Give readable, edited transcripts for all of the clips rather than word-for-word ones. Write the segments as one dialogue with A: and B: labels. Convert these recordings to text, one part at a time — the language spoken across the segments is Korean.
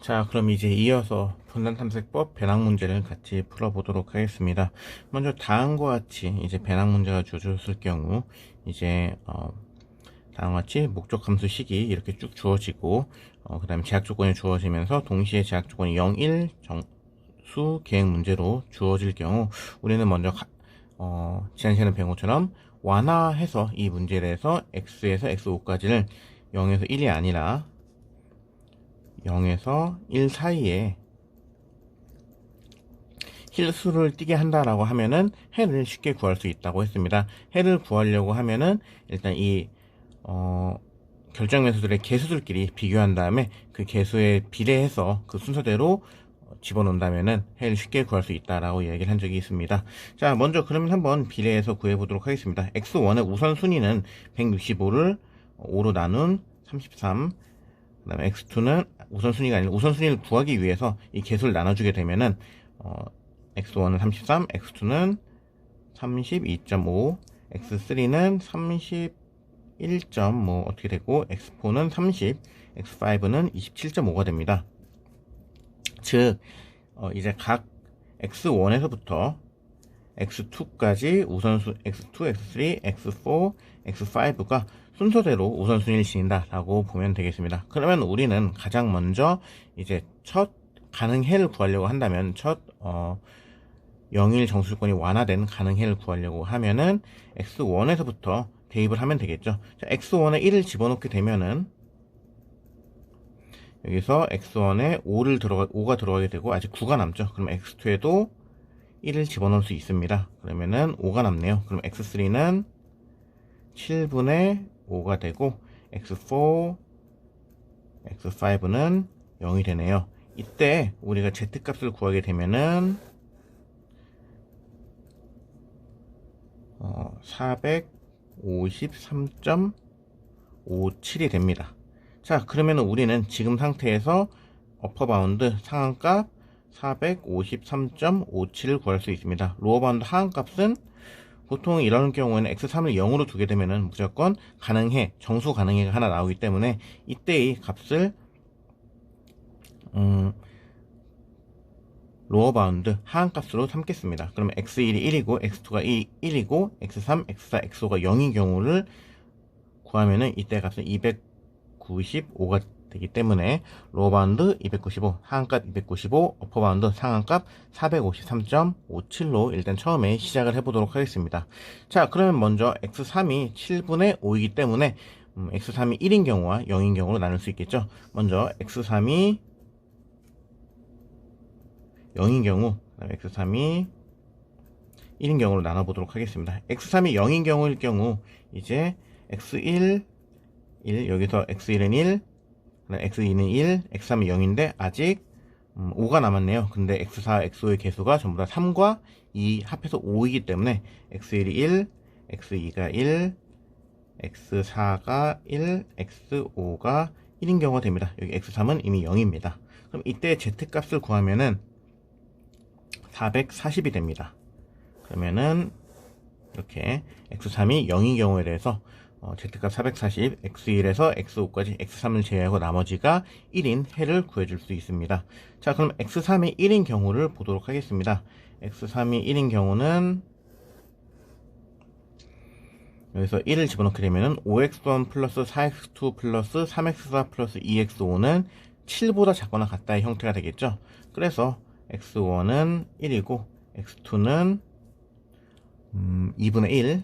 A: 자, 그럼 이제 이어서 분란탐색법 배낭 문제를 같이 풀어보도록 하겠습니다. 먼저 다음과 같이 이제 배낭 문제가 주어졌을 경우 이제 다음과 같이 목적 함수 식이 이렇게 쭉 주어지고 그 다음에 제약 조건이 주어지면서 동시에 제약 조건이 0, 1 정수 계획 문제로 주어질 경우 우리는 먼저 지난 시간에 배운 것처럼 완화해서 이 문제에 대해서 x에서 x5까지를 0에서 1이 아니라 0에서 1 사이에 실수를 띄게 한다라고 하면은 해를 쉽게 구할 수 있다고 했습니다. 해를 구하려고 하면은 일단 이 결정매수들의 개수들끼리 비교한 다음에 그 개수에 비례해서 그 순서대로 집어넣는다면은 해를 쉽게 구할 수 있다라고 얘기를 한 적이 있습니다. 자, 먼저 그러면 한번 비례해서 구해 보도록 하겠습니다. x1의 우선순위는 165를 5로 나눈 33, 그 다음에 x2는 우선순위가 아니라 우선순위를 구하기 위해서 이 개수를 나눠주게 되면은 x1은 33, x2는 32.5, x3는 31.뭐 어떻게 되고 x4는 30, x5는 27.5가 됩니다. 즉 이제 각 x1에서부터 x2까지 우선순 x2, x3, x4, x5가 순서대로 우선순위를 지닌다 라고 보면 되겠습니다. 그러면 우리는 가장 먼저 이제 첫 가능해를 구하려고 한다면 첫 0일 정수조건이 완화된 가능해를 구하려고 하면은 x1에서부터 대입을 하면 되겠죠. 자, x1에 1을 집어넣게 되면은 여기서 x1에 5가 들어가게 되고 아직 9가 남죠. 그럼 x2에도 1을 집어넣을 수 있습니다. 그러면은 5가 남네요. 그럼 x3는 7분의 5가 되고 x4, x5는 0이 되네요. 이때 우리가 z값을 구하게 되면은 453.57이 됩니다. 자, 그러면 우리는 지금 상태에서 어퍼바운드 상한값 453.57을 구할 수 있습니다. 로어바운드 하한값은 보통 이런 경우에는 x3을 0으로 두게 되면은 무조건 가능해, 정수 가능해가 하나 나오기 때문에 이때의 값을 로어 바운드 하한값으로 삼겠습니다. 그러면 x1이 1이고 x2가 1이고 x3, x4, x5가 0인 경우를 구하면은 이때 값은 295가 되기 때문에 로어 바운드 295, 하한값 295, 어퍼 바운드 상한값 453.57로 일단 처음에 시작을 해보도록 하겠습니다. 자, 그러면 먼저 x3이 7분의 5이기 때문에 x3이 1인 경우와 0인 경우로 나눌 수 있겠죠. 먼저 x3이 0인 경우, x3이 1인 경우로 나눠보도록 하겠습니다. x3이 0인 경우일 경우 이제 x1, 1, 여기서 x1은 1, x2는 1, x3이 0인데 아직 5가 남았네요. 근데 x4, x5의 개수가 전부 다 3과 2 합해서 5이기 때문에 x1이 1, x2가 1, x4가 1, x5가 1인 경우가 됩니다. 여기 x3은 이미 0입니다. 그럼 이때 z값을 구하면은 440이 됩니다. 그러면은 이렇게 x3이 0인 경우에 대해서 z값 440, x1에서 x5까지 x3을 제외하고 나머지가 1인 해를 구해줄 수 있습니다. 자, 그럼 x3이 1인 경우를 보도록 하겠습니다. x3이 1인 경우는 여기서 1을 집어넣게 되면은 5x1 플러스 4x2 플러스 3x4 플러스 2x5는 7보다 작거나 같다의 형태가 되겠죠. 그래서 x1은 1이고 x2는 2분의 1,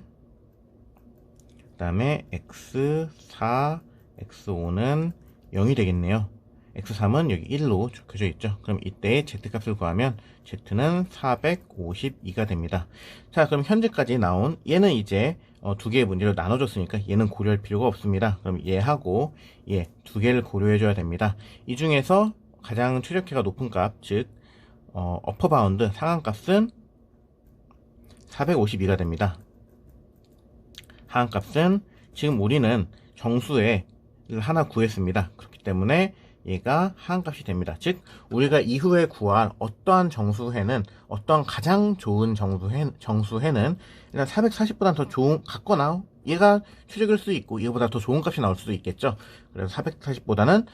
A: 그 다음에 x4, x5는 0이 되겠네요. x3은 여기 1로 적혀져 있죠. 그럼 이때의 z값을 구하면 z는 452가 됩니다. 자, 그럼 현재까지 나온 얘는 이제 두 개의 문제로 나눠줬으니까 얘는 고려할 필요가 없습니다. 그럼 얘하고 얘 두 개를 고려해줘야 됩니다. 이 중에서 가장 최적해가 높은 값, 즉 어퍼 바운드 상한값은 452가 됩니다. 하한값은 지금 우리는 정수에 하나 구했습니다. 그렇기 때문에 얘가 하한값이 됩니다. 즉 우리가 이후에 구할 어떠한 정수해는 어떠한 가장 좋은 정수해는 일단 440보다 더 좋은 같거나 얘가 최적일 수도 있고 이거보다 더 좋은 값이 나올 수도 있겠죠. 그래서 440보다는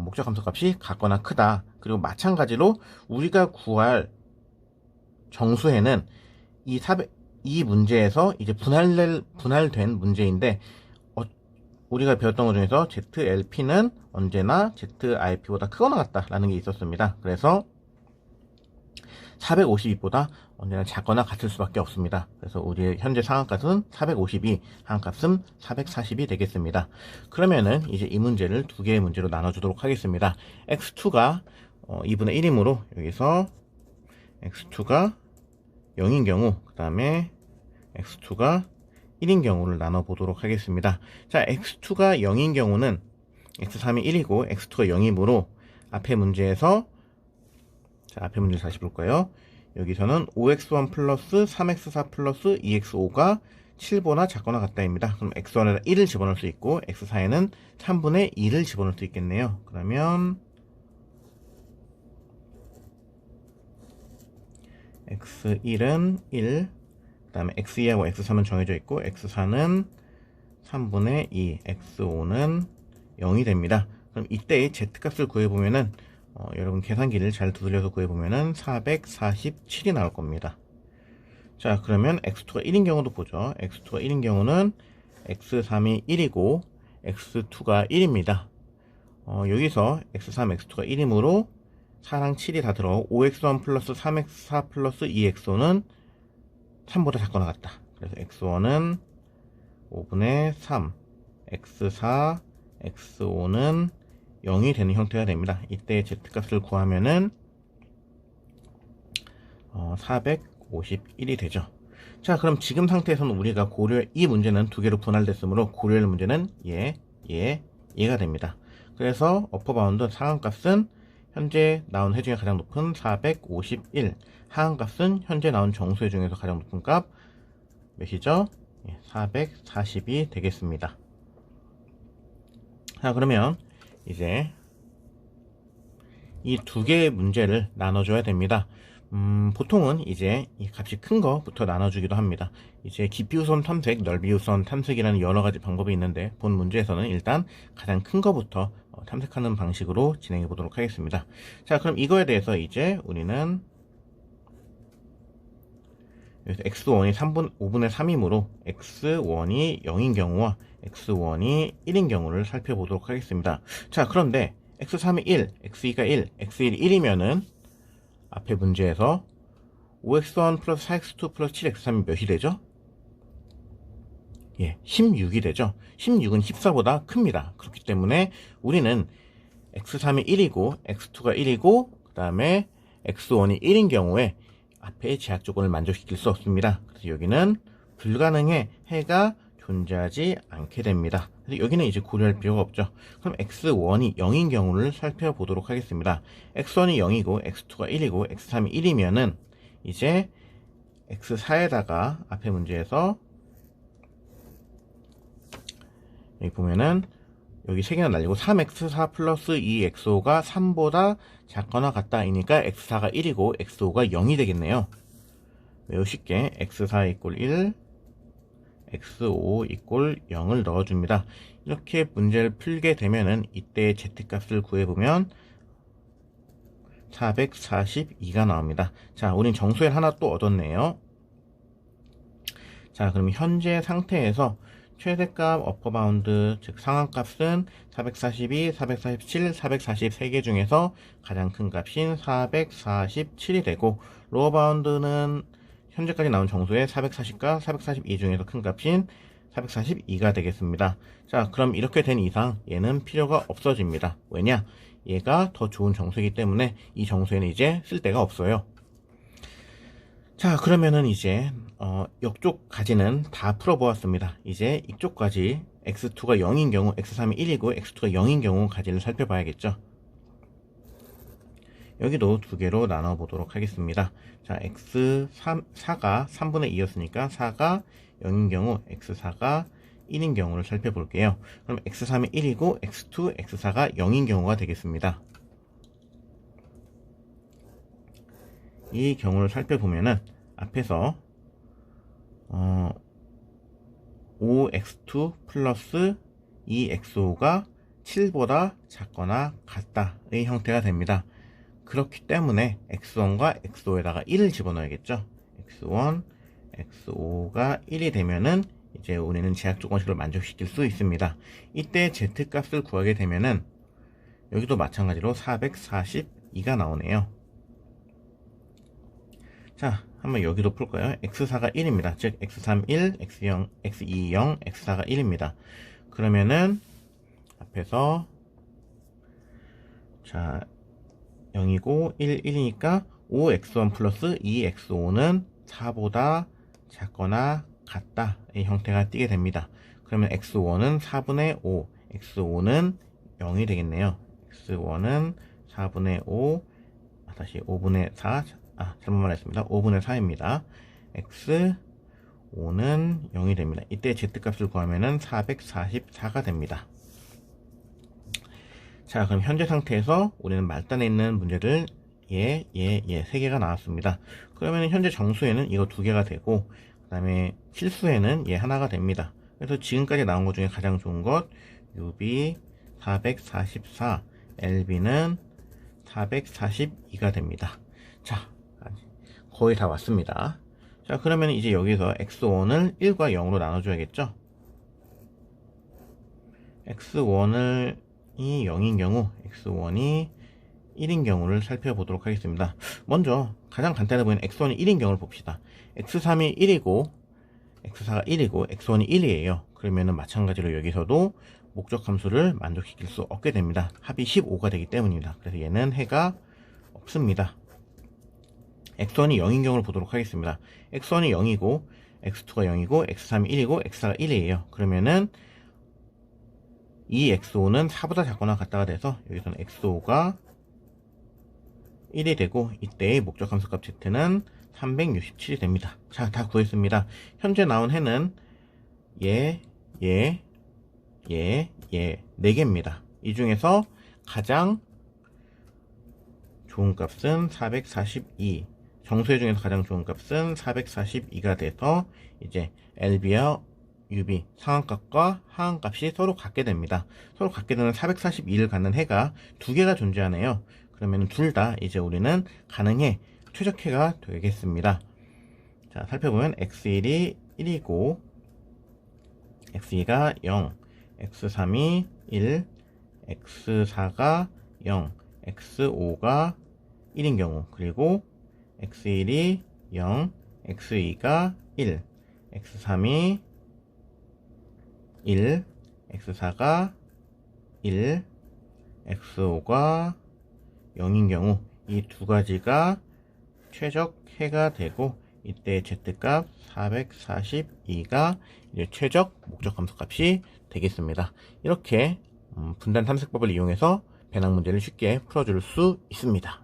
A: 목적 함수값이 같거나 크다. 그리고 마찬가지로 우리가 구할 정수에는 이 문제에서 이제 분할된 문제인데, 우리가 배웠던 것 중에서 ZLP는 언제나 ZIP보다 크거나 같다라는 게 있었습니다. 그래서 452보다 언제나 작거나 같을 수밖에 없습니다. 그래서 우리의 현재 상한값은 452, 하한값은 440이 되겠습니다. 그러면은 이제 이 문제를 두 개의 문제로 나눠주도록 하겠습니다. x2가 2분의 1이므로 여기서 x2가 0인 경우, 그 다음에 x2가 1인 경우를 나눠보도록 하겠습니다. 자, x2가 0인 경우는 x3이 1이고 x2가 0이므로 앞에 문제에서, 자, 앞에 문제를 다시 볼까요? 여기서는 5x1 플러스 3x4 플러스 2x5가 7보다 작거나 같다입니다. 그럼 x1에다 1을 집어넣을 수 있고 x4에는 3분의 2를 집어넣을 수 있겠네요. 그러면 x1은 1, 그 다음에 x2하고 x3은 정해져 있고 x4는 3분의 2, x5는 0이 됩니다. 그럼 이때의 z값을 구해보면은 여러분 계산기를 잘 두드려서 구해보면은 447이 나올 겁니다. 자, 그러면 x2가 1인 경우도 보죠. x2가 1인 경우는 x3이 1이고 x2가 1입니다. 여기서 x3, x2가 1이므로 4랑 7이 다 들어가고 5x1 플러스 3x4 플러스 2x5는 3보다 작거나 같다. 그래서 x1은 5분의 3, x4, x5는 0이 되는 형태가 됩니다. 이때 z값을 구하면은 451이 되죠. 자, 그럼 지금 상태에서는 우리가 이 문제는 두 개로 분할됐으므로 고려할 문제는 얘가 됩니다. 그래서 어퍼바운드 상한값은 현재 나온 해 중에 가장 높은 451, 하한값은 현재 나온 정수해 중에서 가장 높은 값 몇이죠? 440이 되겠습니다. 자, 그러면 이제 이 두 개의 문제를 나눠줘야 됩니다. 보통은 이제 이 값이 큰 거부터 나눠주기도 합니다. 이제 깊이우선 탐색, 넓이우선 탐색이라는 여러 가지 방법이 있는데 본 문제에서는 일단 가장 큰 거부터 탐색하는 방식으로 진행해 보도록 하겠습니다. 자, 그럼 이거에 대해서 이제 우리는 x1이 5분의 3이므로 x1이 0인 경우와 x1이 1인 경우를 살펴보도록 하겠습니다. 자, 그런데 x3이 1, x2가 1, x1이 1이면은 앞에 문제에서 5x1 플러스 4x2 플러스 7x3이 몇이 되죠? 16이 되죠. 16은 14보다 큽니다. 그렇기 때문에 우리는 x3이 1이고 x2가 1이고 그 다음에 x1이 1인 경우에 앞에 제약 조건을 만족시킬 수 없습니다. 그래서 여기는 불가능해, 해가 존재하지 않게 됩니다. 그래서 여기는 이제 고려할 필요가 없죠. 그럼 x1이 0인 경우를 살펴보도록 하겠습니다. x1이 0이고 x2가 1이고 x3이 1이면은 이제 x4에다가 앞에 문제에서 여기 보면은 여기 3개나 날리고 3x4 플러스 2x5가 3보다 작거나 같다이니까 x4가 1이고 x5가 0이 되겠네요. 매우 쉽게 x4 이꼴 1, x5 이꼴 0을 넣어줍니다. 이렇게 문제를 풀게 되면은 이때 z값을 구해보면 442가 나옵니다. 자, 우린 정수를 하나 또 얻었네요. 자, 그럼 현재 상태에서 최대값 어퍼바운드, 즉 상한값은 442, 447, 443개 중에서 가장 큰 값인 447이 되고, 로어바운드는 현재까지 나온 정수의 440과 442 중에서 큰 값인 442가 되겠습니다. 자, 그럼 이렇게 된 이상 얘는 필요가 없어집니다. 왜냐? 얘가 더 좋은 정수이기 때문에 이 정수에는 이제 쓸 데가 없어요. 자, 그러면은 이제 이쪽까지는 다 풀어보았습니다. 이제 이쪽까지 x2가 0인 경우, x3이 1이고 x2가 0인 경우 가지를 살펴봐야겠죠. 여기도 두 개로 나눠보도록 하겠습니다. 자, x4가 3분의 2였으니까 4가 0인 경우, x4가 1인 경우를 살펴볼게요. 그럼 x3이 1이고 x2, x4가 0인 경우가 되겠습니다. 이 경우를 살펴보면은 앞에서 5x2 플러스 2x5가 7보다 작거나 같다의 형태가 됩니다. 그렇기 때문에 x1과 x5에다가 1을 집어넣어야겠죠. x1, x5가 1이 되면은 이제 우리는 제약 조건식을 만족시킬 수 있습니다. 이때 z값을 구하게 되면은 여기도 마찬가지로 442가 나오네요. 자, 한번 여기도 풀까요? x4가 1입니다. 즉 x3 1, x0, x2 0, x4가 1입니다. 그러면은 앞에서 자 0이고 1, 1이니까 5x1 플러스 2x5는 4보다 작거나 같다의 형태가 띄게 됩니다. 그러면 x1은 4분의 5, x5는 0이 되겠네요. x1은 4분의 5, 다시 5분의 4, 잘못 말했습니다. 5분의 4입니다. x5는 0이 됩니다. 이때 z값을 구하면은 444가 됩니다. 자, 그럼 현재 상태에서 우리는 말단에 있는 문제를 세 개가 나왔습니다. 그러면 현재 정수에는 이거 2개가 되고, 그 다음에 실수에는 하나가 됩니다. 그래서 지금까지 나온 것 중에 가장 좋은 것 UB 444, LB는 442가 됩니다. 자, 거의 다 왔습니다. 자, 그러면 이제 여기서 x1을 1과 0으로 나눠줘야겠죠. x1이 0인 경우, x1이 1인 경우를 살펴보도록 하겠습니다. 먼저 가장 간단해 보이는 x1이 1인 경우를 봅시다. x3이 1이고 x4가 1이고 x1이 1이에요. 그러면은 마찬가지로 여기서도 목적 함수를 만족시킬 수 없게 됩니다. 합이 15가 되기 때문입니다. 그래서 얘는 해가 없습니다. x1이 0인 경우를 보도록 하겠습니다. x1이 0이고 x2가 0이고 x3이 1이고 x4가 1이에요. 그러면은 이 x5는 4보다 작거나 같다가 돼서 여기서는 x5가 1이 되고 이때의 목적 함수값 z는 367이 됩니다. 자, 다 구했습니다. 현재 나온 해는 4개입니다. 이 중에서 가장 좋은 값은 442, 정수의 중에서 가장 좋은 값은 442가 돼서 이제 LB와 UB 상한값과 하한값이 서로 같게 됩니다. 서로 같게 되는 442를 갖는 해가 2개가 존재하네요. 그러면 둘 다 이제 우리는 가능해 최적해가 되겠습니다. 자, 살펴보면 x1이 1이고 x2가 0, x3이 1, x4가 0, x5가 1인 경우, 그리고 x1이 0, x2가 1, x3이 1, x4가 1, x5가 0인 경우 이 두 가지가 최적해가 되고 이때 z값 442가 이제 최적 목적 함수 값이 되겠습니다. 이렇게 분단 탐색법을 이용해서 배낭 문제를 쉽게 풀어줄 수 있습니다.